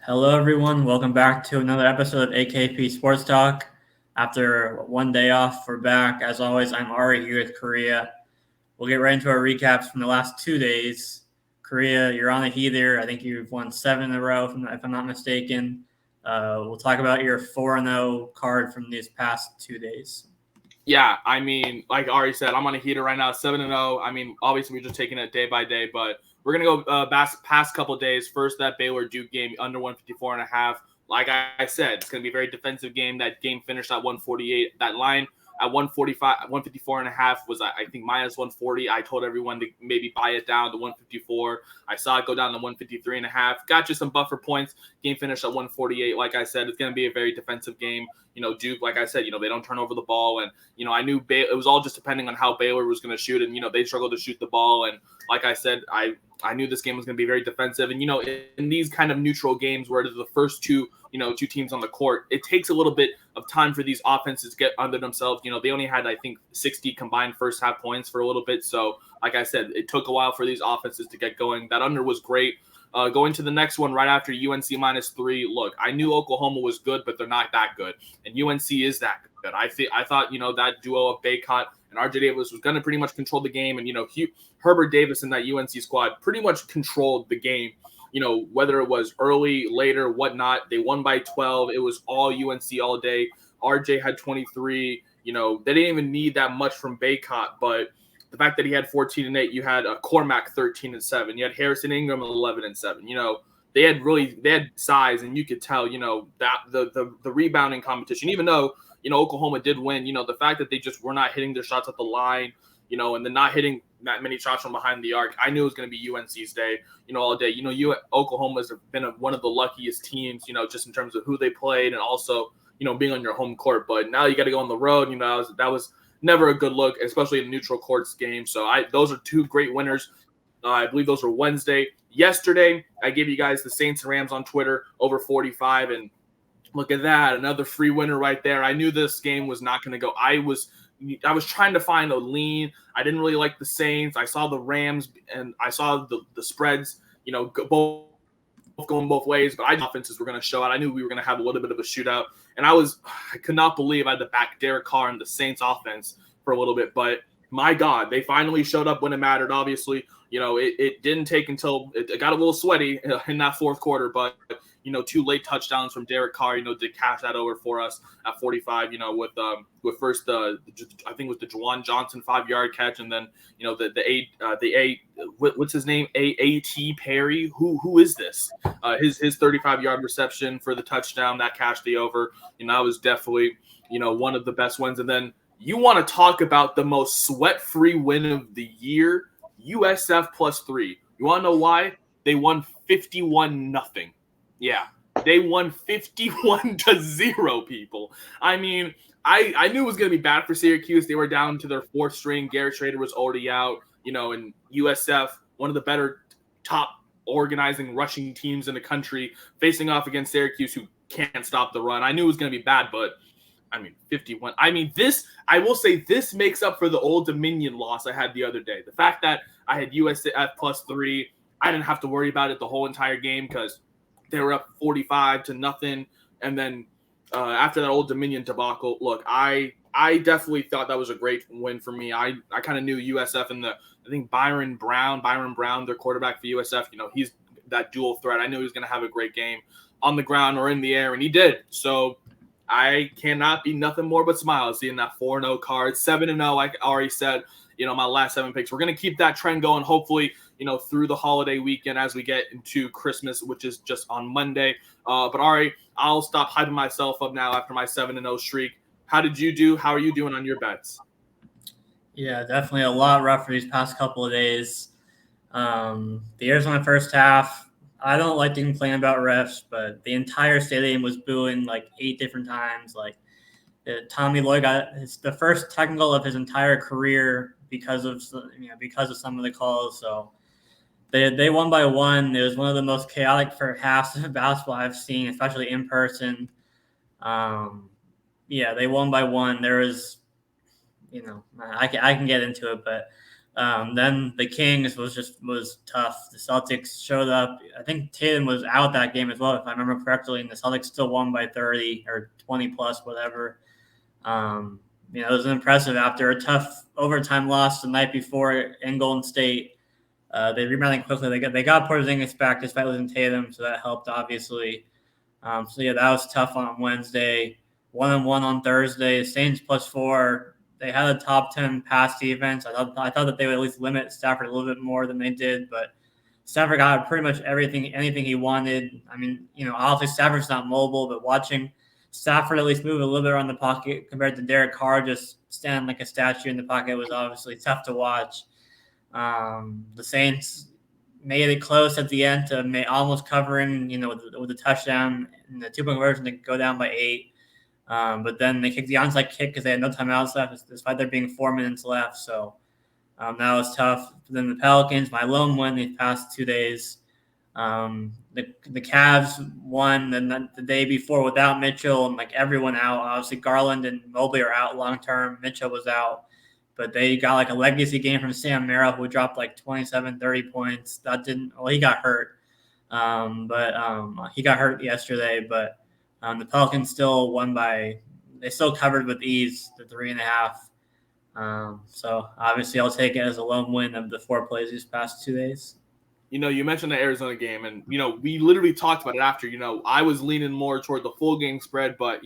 Hello, everyone. Welcome back to another episode of AKP Sports Talk. After one day off, we're back. As always, I'm Ari here with Korea. We'll get right into our recaps from the last 2 days. Korea, you're on a heater. I think you've won 7 in a row, if I'm not mistaken. We'll talk about your 4-0 card from these past 2 days. Yeah, I mean, like Ari said, I'm on a heater right now, 7-0. I mean, obviously, we're just taking it day by day, but we're going to go past couple days. First, that Baylor Duke game, under 154.5. Like I said, it's going to be a very defensive game. That game finished at 148. That line at 145, 154.5 was, I think, minus 140. I told everyone to maybe buy it down to 154. I saw it go down to 153.5. Got you some buffer points. Game finished at 148. Like I said, it's going to be a very defensive game. Duke, like I said, they don't turn over the ball. And, I knew it was all just depending on how Baylor was going to shoot. And, they struggled to shoot the ball. And like I said, I knew this game was going to be very defensive. And, in these kind of neutral games where the first two teams on the court, it takes a little bit of time for these offenses to get under themselves. They only had, I think, 60 combined first half points for a little bit. So, like I said, it took a while for these offenses to get going. That under was great. Going to the next one right after UNC -3. Look, I knew Oklahoma was good, but they're not that good, and UNC is that good. I thought that duo of Baycott and RJ Davis was going to pretty much control the game, and Herbert Davis and that UNC squad pretty much controlled the game. Whether it was early, later, whatnot, they won by 12. It was all UNC all day. RJ had 23. They didn't even need that much from Baycott, but the fact that he had 14 and 8, you had Cormac 13 and 7, you had Harrison Ingram 11 and 7. They had size, and you could tell that the rebounding competition. Even though Oklahoma did win, the fact that they just were not hitting their shots at the line, and then not hitting that many shots from behind the arc, I knew it was going to be UNC's day, all day. Oklahoma's been one of the luckiest teams, just in terms of who they played and also being on your home court. But now you got to go on the road. That was never a good look, especially in a neutral courts game. So those are two great winners. I believe those were Wednesday. Yesterday, I gave you guys the Saints and Rams on Twitter over 45, and look at that, another free winner right there. I knew this game was not going to go. I was trying to find a lean. I didn't really like the Saints. I saw the Rams, and I saw the spreads, both going both ways, but offenses were going to show out. I knew we were going to have a little bit of a shootout, and I could not believe I had to back Derek Carr and the Saints offense for a little bit, but my God, they finally showed up when it mattered. Obviously, it didn't take until it got a little sweaty in that fourth quarter, but two late touchdowns from Derek Carr, to cash that over for us at 45, with first I think it was the Juwan Johnson 5-yard catch, and then what's his name, A.T. Perry, who is this, his 35-yard reception for the touchdown that cashed the over. That was definitely one of the best ones. And then you want to talk about the most sweat-free win of the year, USF +3. You want to know why? They won 51-0. Yeah, they won 51-0, people. I mean, I knew it was going to be bad for Syracuse. They were down to their fourth string. Garrett Schrader was already out. And USF, one of the better top organizing rushing teams in the country, facing off against Syracuse, who can't stop the run. I knew it was going to be bad, but 51. I will say this makes up for the Old Dominion loss I had the other day. The fact that I had USF +3, I didn't have to worry about it the whole entire game because they were up 45-0. And then after that Old Dominion debacle, look, I definitely thought that was a great win for me. I kind of knew USF and I think Byron Brown, their quarterback for USF, he's that dual threat. I knew he was going to have a great game on the ground or in the air, and he did. So I cannot be nothing more but smiles seeing that 4-0 card, 7-0, like I already said, my last 7 picks. We're going to keep that trend going, hopefully, through the holiday weekend as we get into Christmas, which is just on Monday. But Ari, I'll stop hyping myself up now after my 7-0 streak. How did you do? How are you doing on your bets? Yeah, definitely a lot rough for these past couple of days. The Arizona first half, I don't like to complain about refs, but the entire stadium was booing like 8 different times. Like Tommy Lloyd got the first technical of his entire career because of some of the calls. So they won by 1. It was one of the most chaotic for halves of basketball I've seen, especially in person. They won by 1. There was, I can get into it, but Then the Kings was tough. The Celtics showed up. I think Tatum was out that game as well, if I remember correctly, and the Celtics still won by 30 or 20 plus, whatever. Um, it was impressive after a tough overtime loss the night before in Golden State. They rebounded quickly. They got Porzingis back despite losing Tatum, so that helped obviously. So yeah, that was tough on Wednesday. 1-1 on Thursday. Saints +4. They had a top 10 pass defense. I thought that they would at least limit Stafford a little bit more than they did, but Stafford got pretty much anything he wanted. I mean, obviously Stafford's not mobile, but watching Stafford at least move a little bit around the pocket compared to Derek Carr just standing like a statue in the pocket was obviously tough to watch. The Saints made it close at the end to almost covering, with a touchdown and the 2-point conversion to go down by 8. But then they kicked the onside kick because they had no timeouts left, despite there being 4 minutes left. So that was tough. Then the Pelicans, my lone win these past 2 days. The Cavs won the day before without Mitchell and everyone out. Obviously, Garland and Mobley are out long term. Mitchell was out. But they got a legacy game from Sam Merrill, who dropped 27, 30 points. He got hurt. He got hurt yesterday. But the Pelicans still they still covered with ease, the 3.5. So obviously I'll take it as a lone win of the 4 plays these past 2 days. You mentioned the Arizona game, and, we literally talked about it after. I was leaning more toward the full game spread, but,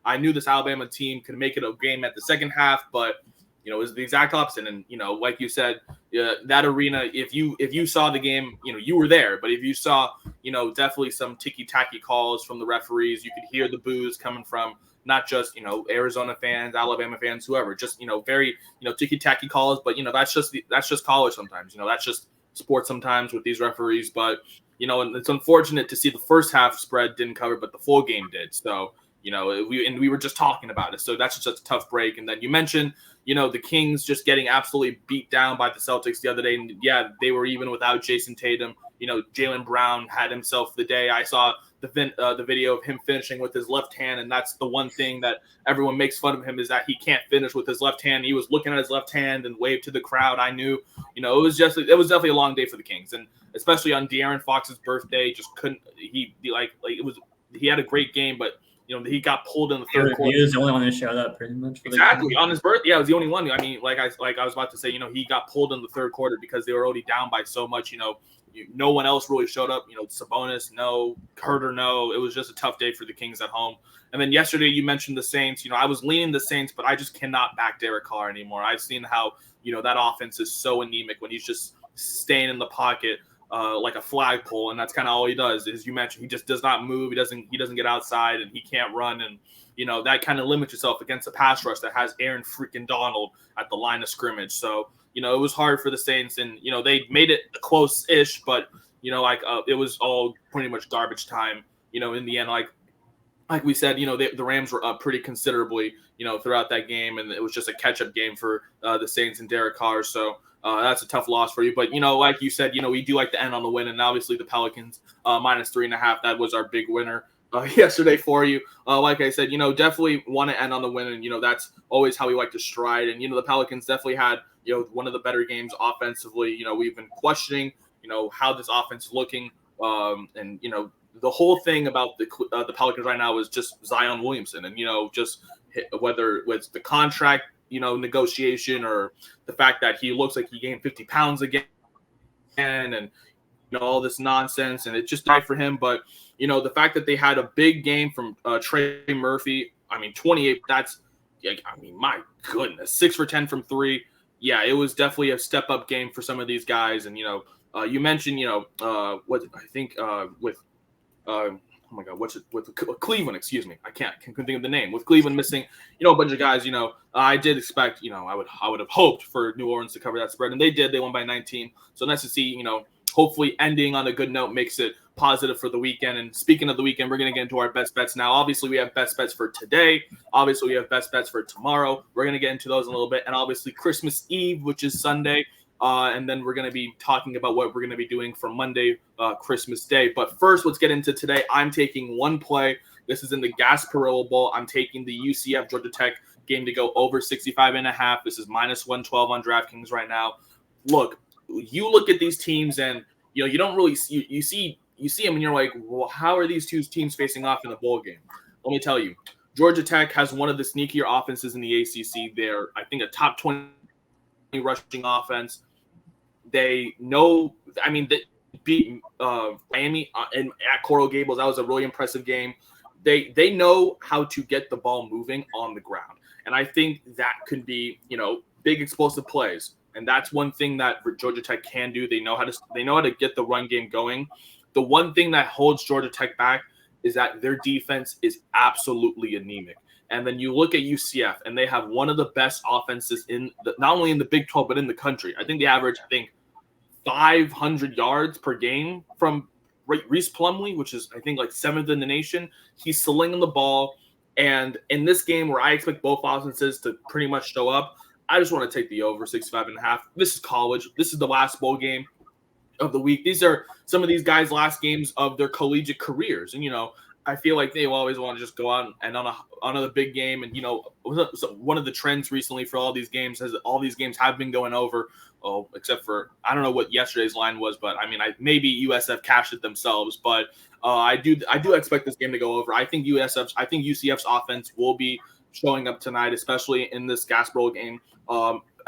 I knew this Alabama team could make it a game at the second half, but it was the exact opposite. And, like you said, that arena, if you saw the game, you were there. But if you saw, definitely some ticky-tacky calls from the referees, you could hear the boos coming from not just, Arizona fans, Alabama fans, whoever, just, very, ticky-tacky calls. But, that's just college sometimes. That's just sports sometimes with these referees. But, and it's unfortunate to see the first half spread didn't cover, but the full game did. So, we were just talking about it. So that's just a tough break. And then you mentioned, the Kings just getting absolutely beat down by the Celtics the other day. And yeah, they were even without Jason Tatum. Jaylen Brown had himself the day. I saw the video of him finishing with his left hand. And that's the one thing that everyone makes fun of him, is that he can't finish with his left hand. He was looking at his left hand and waved to the crowd. I knew, it was definitely a long day for the Kings. And especially on De'Aaron Fox's birthday, just couldn't, he had a great game, but he got pulled in the third quarter. He was the only one who showed up, pretty much. Exactly, on his birthday. Yeah, it was the only one. I mean, I was about to say, he got pulled in the third quarter because they were already down by so much. No one else really showed up. Sabonis, no. Herter, no. It was just a tough day for the Kings at home. And then yesterday, you mentioned the Saints. I was leaning the Saints, but I just cannot back Derek Carr anymore. I've seen how that offense is so anemic when he's just staying in the pocket. Like a flagpole, and that's kind of all he does. As you mentioned, he just does not move. He doesn't get outside, and he can't run. And that kind of limits yourself against a pass rush that has Aaron freaking Donald at the line of scrimmage. So it was hard for the Saints, and they made it close-ish, but it was all pretty much garbage time. In the end, like we said, the Rams were up pretty considerably, throughout that game, and it was just a catch-up game for the Saints and Derek Carr. So. That's a tough loss for you. But, like you said, we do like to end on the win. And obviously the Pelicans -3.5, that was our big winner yesterday for you. Like I said, definitely want to end on the win. And, that's always how we like to stride. And, the Pelicans definitely had, one of the better games offensively. We've been questioning, how this offense is looking. And, the whole thing about the Pelicans right now is just Zion Williamson. And, just whether it's the contract, negotiation, or the fact that he looks like he gained 50 pounds again, and all this nonsense, and it just died for him. But the fact that they had a big game from Trey Murphy, 28. That's, my goodness, 6 for 10 from 3. Yeah, it was definitely a step up game for some of these guys. And you mentioned what I think with. Oh my God, what's it with Cleveland? Excuse me, I couldn't think of the name. With Cleveland missing, a bunch of guys. I did expect, I would have hoped for New Orleans to cover that spread, and they did. They won by 19. So nice to see. Hopefully ending on a good note makes it positive for the weekend. And speaking of the weekend, we're gonna get into our best bets now. Obviously, we have best bets for today. Obviously, we have best bets for tomorrow. We're gonna get into those in a little bit, and obviously Christmas Eve, which is Sunday. And then we're going to be talking about what we're going to be doing for Monday, Christmas Day. But first, let's get into today. I'm taking one play. This is in the Gasparilla Bowl. I'm taking the UCF Georgia Tech game to go over 65.5. This is -112 on DraftKings right now. look, you look at these teams and you don't really you see them and you're like, well, how are these two teams facing off in a bowl game? Let me tell you, Georgia Tech has one of the sneakier offenses in the ACC. They're, I think, a top 20 rushing offense. They know, I mean, they beat Miami at Coral Gables. That was a really impressive game. They know how to get the ball moving on the ground, and I think that could be big explosive plays. And that's one thing that Georgia Tech can do. They know how to get the run game going. The one thing that holds Georgia Tech back is that their defense is absolutely anemic. And then you look at UCF, and they have one of the best offenses not only in the Big 12 but in the country. I think they average 500 yards per game from Reese Plumlee, which is, I think, like 7th in the nation. He's slinging the ball. And in this game where I expect both offenses to pretty much show up, I just want to take the over 65.5. This is college. This is the last bowl game of the week. These are some of these guys' last games of their collegiate careers. And, I feel like they always want to just go out and on another big game. And, one of the trends recently for all these games have been going over. Oh, except for, I don't know what yesterday's line was, but I mean, maybe USF cashed it themselves. But I do expect this game to go over. I think UCF's offense will be showing up tonight, especially in this Gas Bowl game.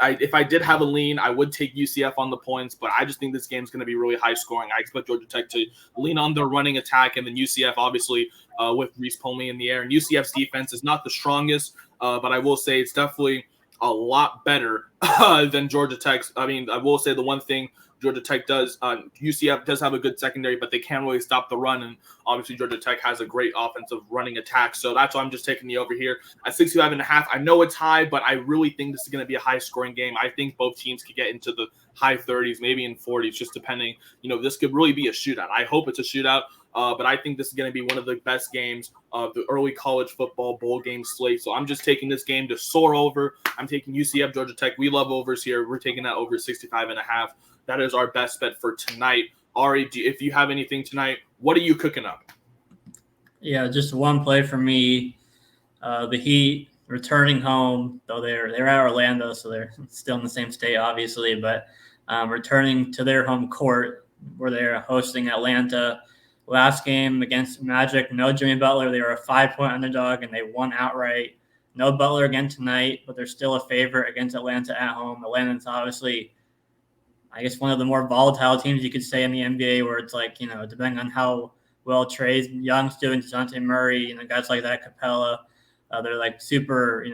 If I did have a lean, I would take UCF on the points, but I just think this game is going to be really high scoring. I expect Georgia Tech to lean on their running attack, and then UCF, obviously, with Reese Plumlee in the air. And UCF's defense is not the strongest, but I will say it's definitely a lot better than Georgia Tech's. I mean, I will say the one thing Georgia Tech does, UCF does have a good secondary, but they can't really stop the run. And obviously Georgia Tech has a great offensive running attack. So that's why I'm just taking the over here at 65.5. I know it's high, but I really think this is going to be a high scoring game. I think both teams could get into the high 30s, maybe in 40s, just depending. This could really be a shootout. I hope it's a shootout. But I think this is going to be one of the best games of the early college football bowl game slate. So I'm just taking this game to soar over. I'm taking UCF, Georgia Tech. We love overs here. We're taking that over 65.5. That is our best bet for tonight. Ari, if you have anything tonight, what are you cooking up? Yeah, just one play for me. The Heat returning home, though they're at Orlando, so they're still in the same state, obviously, but returning to their home court where they're hosting Atlanta. Last game against Magic, no Jimmy Butler. They were a 5-point underdog, and they won outright. No Butler again tonight, but they're still a favorite against Atlanta at home. Atlanta's obviously, I guess, one of the more volatile teams you could say in the NBA, where it's like, depending on how well Trae Young's doing, DeJounte Murray, guys like that, Capella, they're like super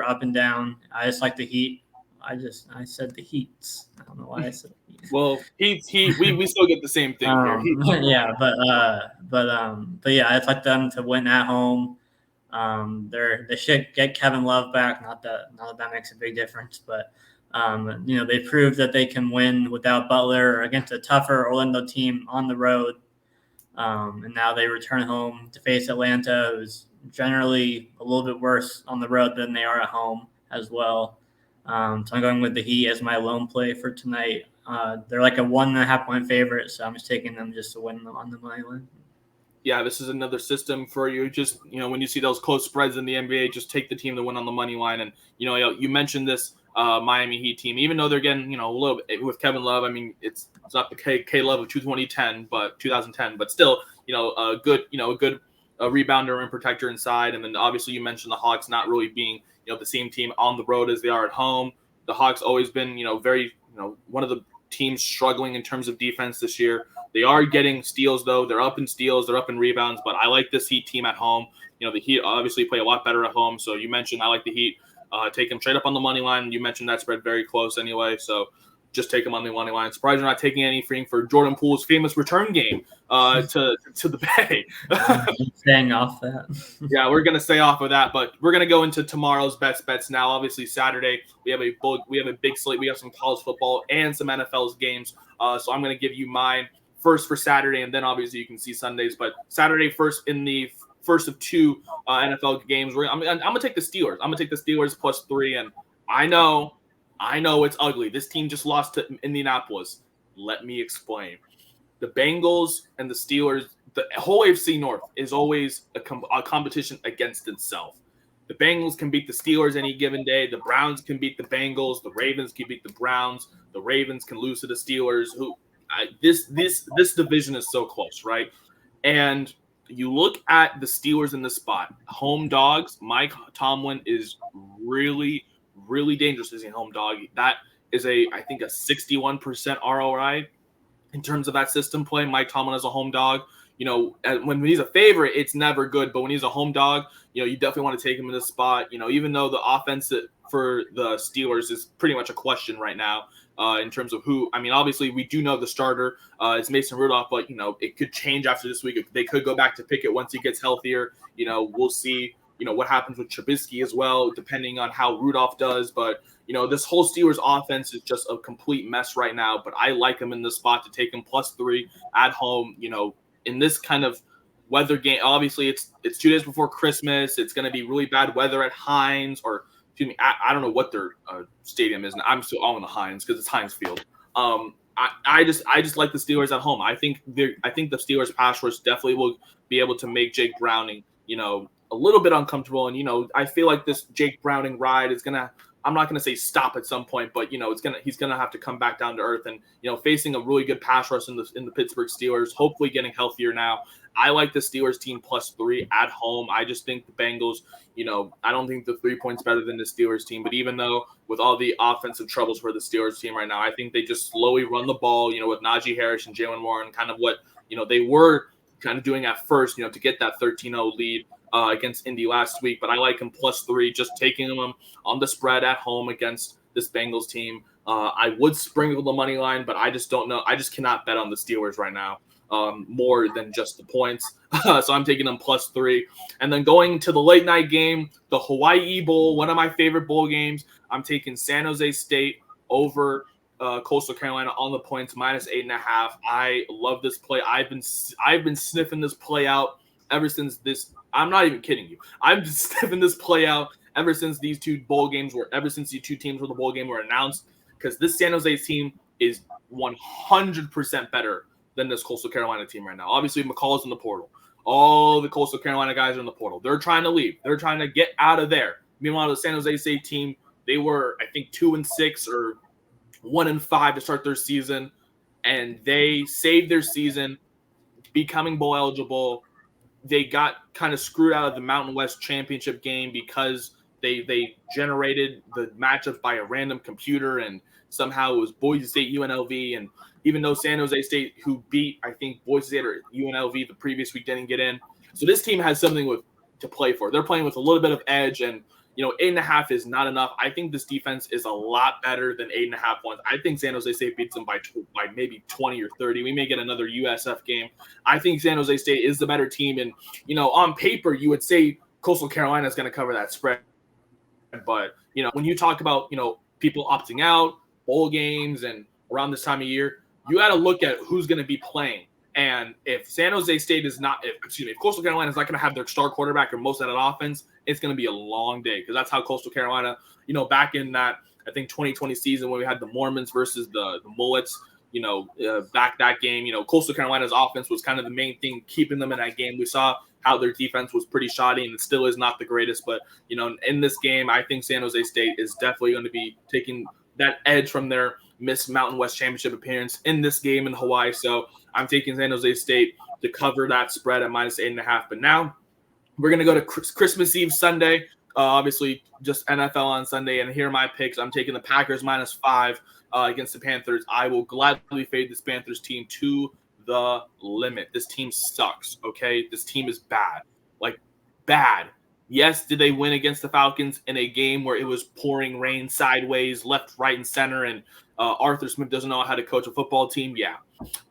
up and down. I just like the Heat. I said the Heats. I don't know why I said Heat. Well, Heat. We still get the same thing here. Yeah, but yeah, I'd like them to win at home. They should get Kevin Love back. Not that makes a big difference, but they proved that they can win without Butler against a tougher Orlando team on the road. And now they return home to face Atlanta, who's generally a little bit worse on the road than they are at home as well. So I'm going with the Heat as my lone play for tonight. They're like a 1.5-point favorite, so I'm just taking them just to win them on the money line. Yeah, this is another system for you. Just, when you see those close spreads in the NBA, just take the team to win on the money line. And, you mentioned this Miami Heat team, even though they're getting, a little bit with Kevin Love. I mean, it's not the K Love of 2010, but still, a good rebounder and protector inside. And then obviously you mentioned the Hawks not really being, the same team on the road as they are at home. The Hawks always been, very, one of the teams struggling in terms of defense this year. They are getting steals, though. They're up in steals. They're up in rebounds. But I like this Heat team at home. The Heat obviously play a lot better at home. So you mentioned I like the Heat. Take them straight up on the money line. You mentioned that spread very close anyway. So just take them on the money line. Surprised you're not taking anything for Jordan Poole's famous return game to the Bay. Staying off that. Yeah, we're gonna stay off of that, but we're gonna go into tomorrow's best bets now. Obviously, Saturday we have a big slate. We have some college football and some NFL's games. So I'm gonna give you mine first for Saturday, and then obviously you can see Sundays. But Saturday first in the first of two NFL games. I'm gonna take the Steelers. I'm gonna take the Steelers +3, and I know it's ugly. This team just lost to Indianapolis. Let me explain. The Bengals and the Steelers, the whole AFC North is always a competition against itself. the Bengals can beat the Steelers any given day. The Browns can beat the Bengals. The Ravens can beat the Browns. The Ravens can lose to the Steelers. This division is so close, right? And you look at the Steelers in this spot, home dogs. Mike Tomlin is really, really dangerous as a home dog. That is I think a 61% ROI in terms of that system play. Mike Tomlin as a home dog. When he's a favorite, it's never good. But when he's a home dog, you definitely want to take him in this spot. Even though the offense for the Steelers is pretty much a question right now in terms of who. I mean, obviously we do know the starter is Mason Rudolph, but it could change after this week. They could go back to Pickett once he gets healthier. We'll see. What happens with Trubisky as well, depending on how Rudolph does. But this whole Steelers offense is just a complete mess right now. But I like him in this spot to take him +3 at home. In this kind of weather game, obviously it's 2 days before Christmas. It's going to be really bad weather at Heinz, or excuse me, I don't know what their stadium is. I'm still on the Heinz because it's Heinz Field. I just like the Steelers at home. I think the Steelers pass rush definitely will be able to make Jake Browning, a little bit uncomfortable. And I feel like this Jake Browning ride is gonna. I'm not going to say stop at some point, but he's going to have to come back down to earth and facing a really good pass rush in the Pittsburgh Steelers, hopefully getting healthier now. I like the Steelers team +3 at home. I just think the Bengals, I don't think the 3 points better than the Steelers team, but even though with all the offensive troubles for the Steelers team right now, I think they just slowly run the ball, with Najee Harris and Jalen Warren, kind of what, they were kind of doing at first, to get that 13-0 lead against Indy last week. But I like him +3, just taking them on the spread at home against this Bengals team. I would sprinkle the money line, but I just don't know. I just cannot bet on the Steelers right now more than just the points. So I'm taking them +3. And then going to the late night game, the Hawaii Bowl, one of my favorite bowl games. I'm taking San Jose State over Coastal Carolina on the points -8.5. I love this play. I've been sniffing this play out ever since this. I'm not even kidding you. I've been sniffing this play out ever since these two teams for the bowl game were announced, because this San Jose team is 100% better than this Coastal Carolina team right now. Obviously, McCall is in the portal. All the Coastal Carolina guys are in the portal. They're trying to leave. They're trying to get out of there. Meanwhile, the San Jose State team, they were, I think, 2-6 or 1-5 to start their season, and they saved their season, becoming bowl eligible. They got kind of screwed out of the Mountain West Championship game because they generated the matchup by a random computer, and somehow it was Boise State UNLV. And even though San Jose State, who beat, I think, Boise State or UNLV the previous week, didn't get in. So this team has something to play for. They're playing with a little bit of edge, and 8.5 is not enough. I think this defense is a lot better than 8.5 points. I think San Jose State beats them by maybe 20 or 30. We may get another USF game. I think San Jose State is the better team. And, on paper, you would say Coastal Carolina is going to cover that spread. But, when you talk about, people opting out, bowl games, and around this time of year, you got to look at who's going to be playing. And if San Jose State is not, if Coastal Carolina is not going to have their star quarterback or most of that offense, it's going to be a long day, because that's how Coastal Carolina, back in that, I think, 2020 season when we had the Mormons versus the Mullets, back that game, Coastal Carolina's offense was kind of the main thing keeping them in that game. We saw how their defense was pretty shoddy, and it still is not the greatest. But, in this game, I think San Jose State is definitely going to be taking that edge from their missed Mountain West Championship appearance in this game in Hawaii. So I'm taking San Jose State to cover that spread at -8.5. But now we're going to go to Christmas Eve Sunday. Obviously, just NFL on Sunday. And here are my picks. I'm taking the Packers -5 against the Panthers. I will gladly fade this Panthers team to the limit. This team sucks, okay? This team is bad. Like, bad. Yes, did they win against the Falcons in a game where it was pouring rain sideways, left, right, and center, and Arthur Smith doesn't know how to coach a football team? Yeah.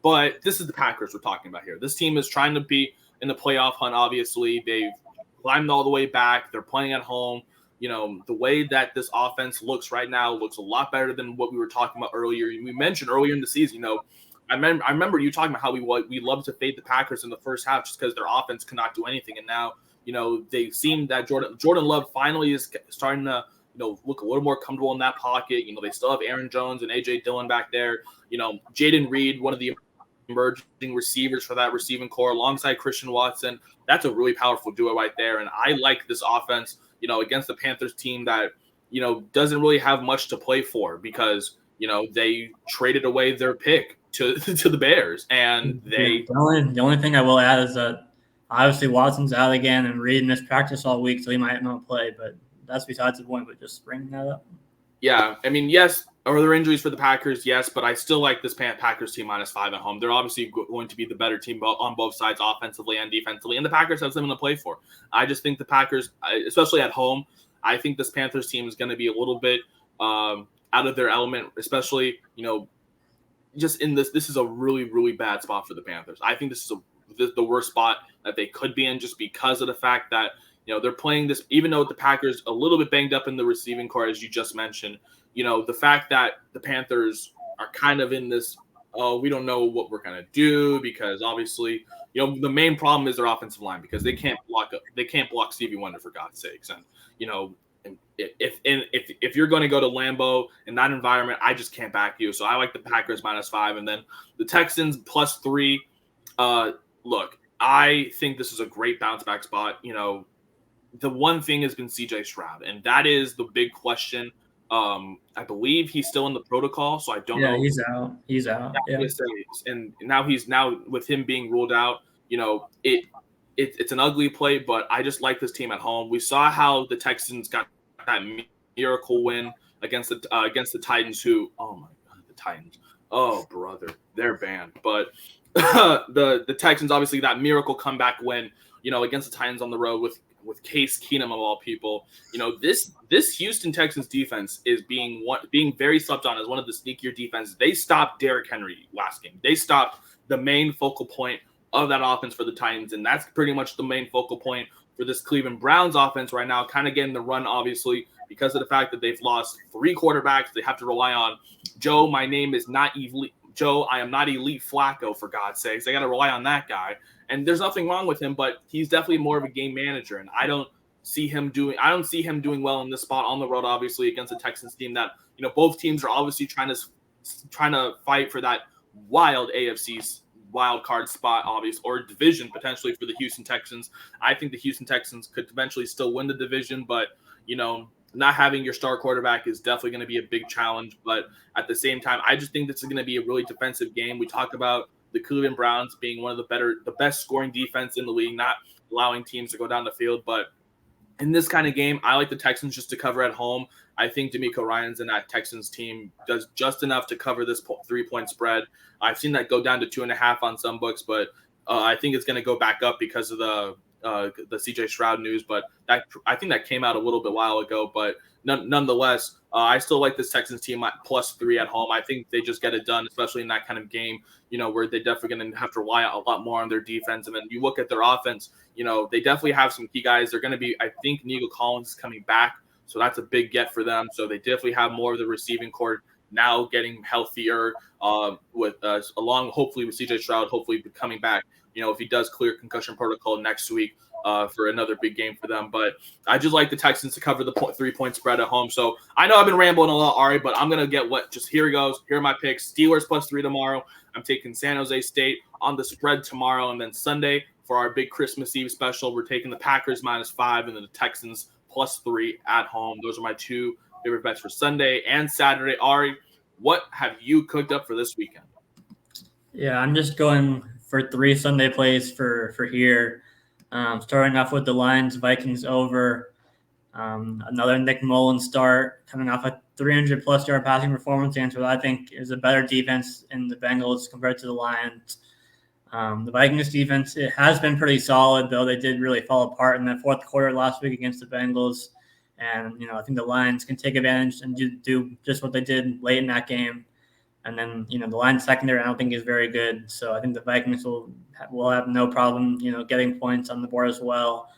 But this is the Packers we're talking about here. This team is trying to be in the playoff hunt, obviously. They've climbed all the way back. They're playing at home. The way that this offense looks right now looks a lot better than what we were talking about earlier. We mentioned earlier in the season, I remember you talking about how we love to fade the Packers in the first half just because their offense cannot do anything. And now, they seem that Jordan Love finally is starting to, look a little more comfortable in that pocket. They still have Aaron Jones and A.J. Dillon back there. Jaden Reed, one of the emerging receivers for that receiving core alongside Christian Watson. That's a really powerful duo right there. And I like this offense, against the Panthers team that, doesn't really have much to play for because, they traded away their pick to the Bears, and the only thing I will add is that obviously Watson's out again and Reed missed practice all week, so he might not play. But that's besides the point. But just bringing that up. Yeah, I mean, yes, are there injuries for the Packers? Yes, but I still like this Packers team -5 at home. They're obviously going to be the better team on both sides, offensively and defensively, and the Packers have something to play for. I just think the Packers, especially at home, I think this Panthers team is going to be a little bit out of their element, especially, just in this is a really, really bad spot for the Panthers. I think this is the worst spot that they could be in just because of the fact that, they're playing this, even though the Packers a little bit banged up in the receiving core, as you just mentioned, the fact that the Panthers are kind of in this, we don't know what we're going to do because obviously, the main problem is their offensive line because they can't block Stevie Wonder for God's sakes. And, if you're going to go to Lambeau in that environment, I just can't back you. So I like the Packers -5, and then the Texans +3. Look, I think this is a great bounce back spot. The one thing has been CJ Stroud, and that is the big question. I believe he's still in the protocol, so I don't know. Yeah, he's out. Yeah. And now with him being ruled out, it's an ugly play, but I just like this team at home. We saw how the Texans got that miracle win against the Titans, who, oh my God, the Titans. Oh, brother, they're banned. But the Texans, obviously, that miracle comeback win, against the Titans on the road with Case Keenum of all people. This Houston Texans defense is being very slept on as one of the sneakier defenses. They stopped Derrick Henry last game. They stopped the main focal point of that offense for the Titans, and that's pretty much the main focal point for this Cleveland Browns offense right now, kind of getting the run, obviously, because of the fact that they've lost 3 quarterbacks. They have to rely on Joe. My name is not elite. Joe, I am not elite Flacco, for God's sakes. They got to rely on that guy. And there's nothing wrong with him, but he's definitely more of a game manager. And I don't see him doing well in this spot on the road, obviously, against a Texans team that, both teams are obviously trying to fight for that wild AFC wild card spot, obviously, or division potentially for the Houston Texans. I think the Houston Texans could eventually still win the division, but, not having your star quarterback is definitely going to be a big challenge. But at the same time, I just think this is going to be a really defensive game. We talk about the Cleveland Browns being one of the best scoring defense in the league, not allowing teams to go down the field. But in this kind of game, I like the Texans just to cover at home. I think D'Amico Ryans and that Texans team does just enough to cover this 3-point spread. I've seen that go down to 2.5 on some books, but I think it's going to go back up because of the CJ Stroud news. But I think that came out a little bit while ago. But nonetheless, I still like this Texans team at +3 at home. I think they just get it done, especially in that kind of game, where they're definitely going to have to rely a lot more on their defense. And then you look at their offense, they definitely have some key guys. They're going to be, I think Nico Collins is coming back, so that's a big get for them. So they definitely have more of the receiving core now getting healthier along hopefully with CJ Stroud, hopefully coming back, if he does clear concussion protocol next week for another big game for them. But I just like the Texans to cover the 3-point spread at home. So I know I've been rambling a lot, Ari, but I'm going to get here it goes. Here are my picks. Steelers +3 tomorrow. I'm taking San Jose State on the spread tomorrow. And then Sunday for our big Christmas Eve special, we're taking the Packers -5 and then the Texans +3 at home. Those are my 2 favorite bets for Sunday and Saturday. Ari, what have you cooked up for this weekend? Yeah, I'm just going for 3 Sunday plays for here. Starting off with the Lions Vikings over. Another Nick Mullins start, coming off a 300+ yard passing performance against what I think is a better defense in the Bengals compared to the Lions. The Vikings defense, it has been pretty solid, though they did really fall apart in that fourth quarter last week against the Bengals. And, I think the Lions can take advantage and do just what they did late in that game. And then, the Lions secondary I don't think is very good. So I think the Vikings will have no problem, getting points on the board as well.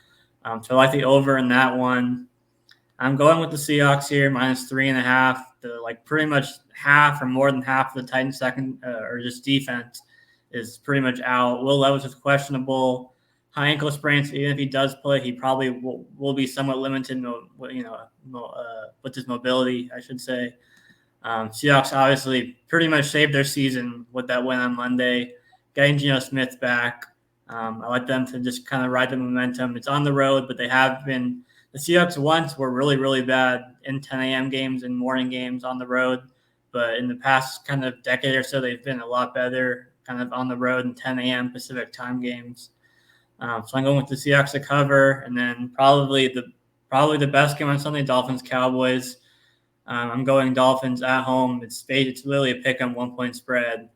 So I like the over in that one. I'm going with the Seahawks here, -3.5. Pretty much half or more than half of the Titans second or just defense is pretty much out. Will Levis is questionable. High ankle sprains. Even if he does play, he probably will be somewhat limited, with his mobility, I should say. Seahawks obviously pretty much saved their season with that win on Monday, getting Geno Smith back. I like them to just kind of ride the momentum. It's on the road, but they have been the Seahawks once were really, really bad in 10 a.m. games and morning games on the road. But in the past kind of decade or so, they've been a lot better kind of on the road in 10 a.m. Pacific time games. So I'm going with the Seahawks to cover, and then probably the best game on Sunday, Dolphins Cowboys. I'm going Dolphins at home. It's literally a pick on 1 point spread.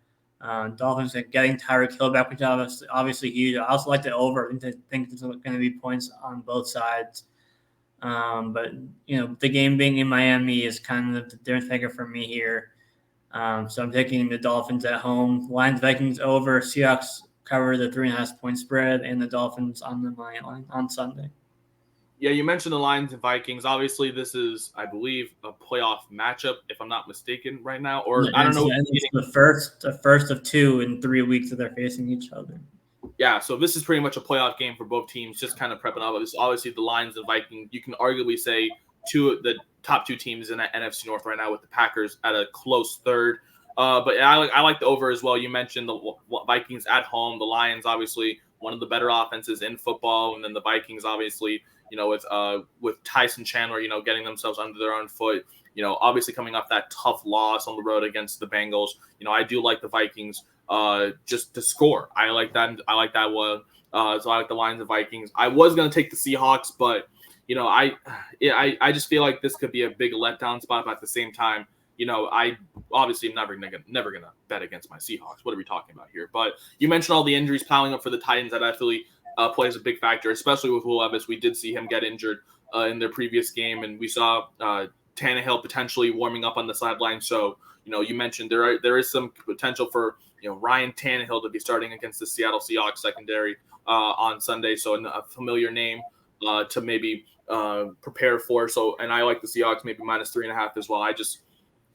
Dolphins are getting Tyreek Hill back, which is obviously huge. I also like the over. I think there's going to be points on both sides. But the game being in Miami is kind of the difference maker for me here. So I'm taking the Dolphins at home. Lions Vikings over. Seahawks cover the 3.5 point spread, and the Dolphins on the money line on Sunday. Yeah, you mentioned the Lions and Vikings. Obviously, this is, I believe, a playoff matchup, if I'm not mistaken, right now. Or I don't know. It's the first of 2 in 3 weeks that they're facing each other. Yeah, so this is pretty much a playoff game for both teams, just kind of prepping up. Obviously, the Lions and Vikings, you can arguably say the top 2 teams in the NFC North right now, with the Packers at a close third. But I like the over as well. You mentioned the Vikings at home. The Lions, obviously, one of the better offenses in football. And then the Vikings, obviously, with Tyson Chandler, getting themselves under their own foot, obviously coming off that tough loss on the road against the Bengals. I do like the Vikings just to score. I like that one. So I like the Lions and Vikings. I was going to take the Seahawks, but, I just feel like this could be a big letdown spot. But at the same time, I obviously am never gonna bet against my Seahawks. What are we talking about here? But you mentioned all the injuries piling up for the Titans. That definitely plays a big factor, especially with Will Levis. We did see him get injured in their previous game, and we saw Tannehill potentially warming up on the sideline. So, you mentioned there is some potential for Ryan Tannehill to be starting against the Seattle Seahawks secondary on Sunday. So a familiar name to maybe prepare for. So, and I like the Seahawks maybe -3.5 as well.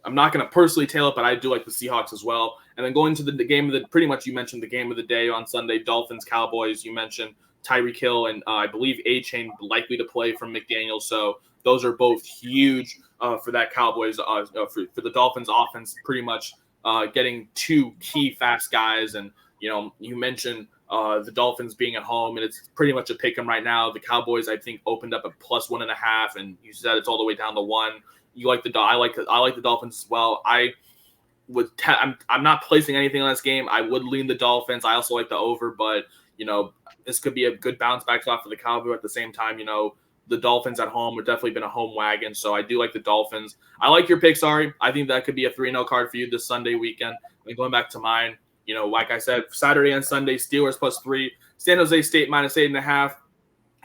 I'm not going to personally tail it, but I do like the Seahawks as well. And then going to the game of pretty much you mentioned the game of the day on Sunday, Dolphins, Cowboys. You mentioned Tyreek Hill and I believe A-Chain likely to play from McDaniel. So those are both huge for that Cowboys, for the Dolphins offense, pretty much getting 2 key fast guys. And, you mentioned the Dolphins being at home, and it's pretty much a pick 'em right now. The Cowboys, I think, opened up at +1.5, and you said it's all the way down to 1. You like I like the Dolphins as well. I'm not placing anything on this game. I would lean the Dolphins. I also like the over, but this could be a good bounce back spot for the Cowboys. At the same time, the Dolphins at home have definitely been a home wagon, so I do like the Dolphins. I like your pick, Ari. I think that could be a 3-0 card for you this Sunday weekend. And going back to mine, like I said, Saturday and Sunday, Steelers +3, San Jose State -8.5,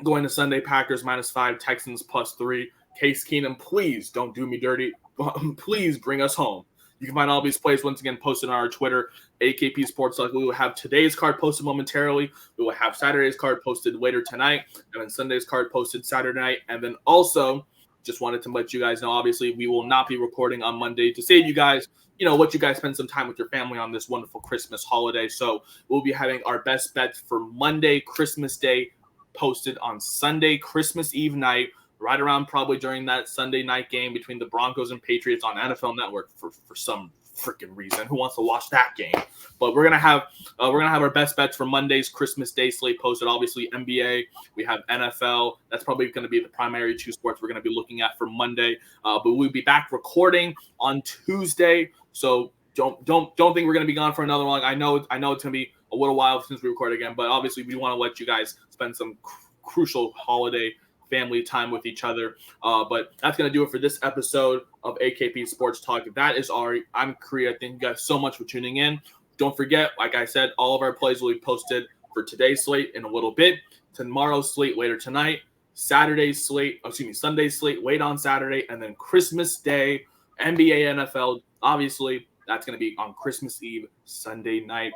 going to Sunday, Packers -5, Texans +3. Case Keenum, please don't do me dirty. Please bring us home. You can find all these plays once again posted on our Twitter, AKP Sports Talk. We will have today's card posted momentarily. We will have Saturday's card posted later tonight, and then Sunday's card posted Saturday night. And then also, just wanted to let you guys know, obviously, we will not be recording on Monday to save you guys, let you guys spend some time with your family on this wonderful Christmas holiday. So we'll be having our best bets for Monday, Christmas Day, posted on Sunday, Christmas Eve night, right around probably during that Sunday night game between the Broncos and Patriots on NFL Network for some freaking reason. Who wants to watch that game? But we're gonna have our best bets for Monday's Christmas Day slate posted. Obviously NBA, we have NFL. That's probably going to be the primary 2 sports we're going to be looking at for Monday. But we'll be back recording on Tuesday. So don't think we're going to be gone for another one. I know it's going to be a little while since we record again, but obviously we want to let you guys spend some crucial holiday family time with each other. But that's going to do it for this episode of AKP Sports Talk. That is Ari. I'm Korea. Thank you guys so much for tuning in. Don't forget, like I said, all of our plays will be posted for today's slate in a little bit. Tomorrow's slate later tonight. Sunday's slate, wait on Saturday. And then Christmas Day, NBA, NFL. Obviously, that's going to be on Christmas Eve, Sunday night.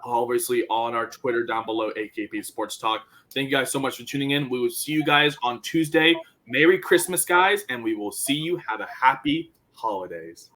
Obviously, on our Twitter down below, AKP Sports Talk. Thank you guys so much for tuning in. We will see you guys on Tuesday. Merry Christmas, guys, and we will see you. Have a happy holidays.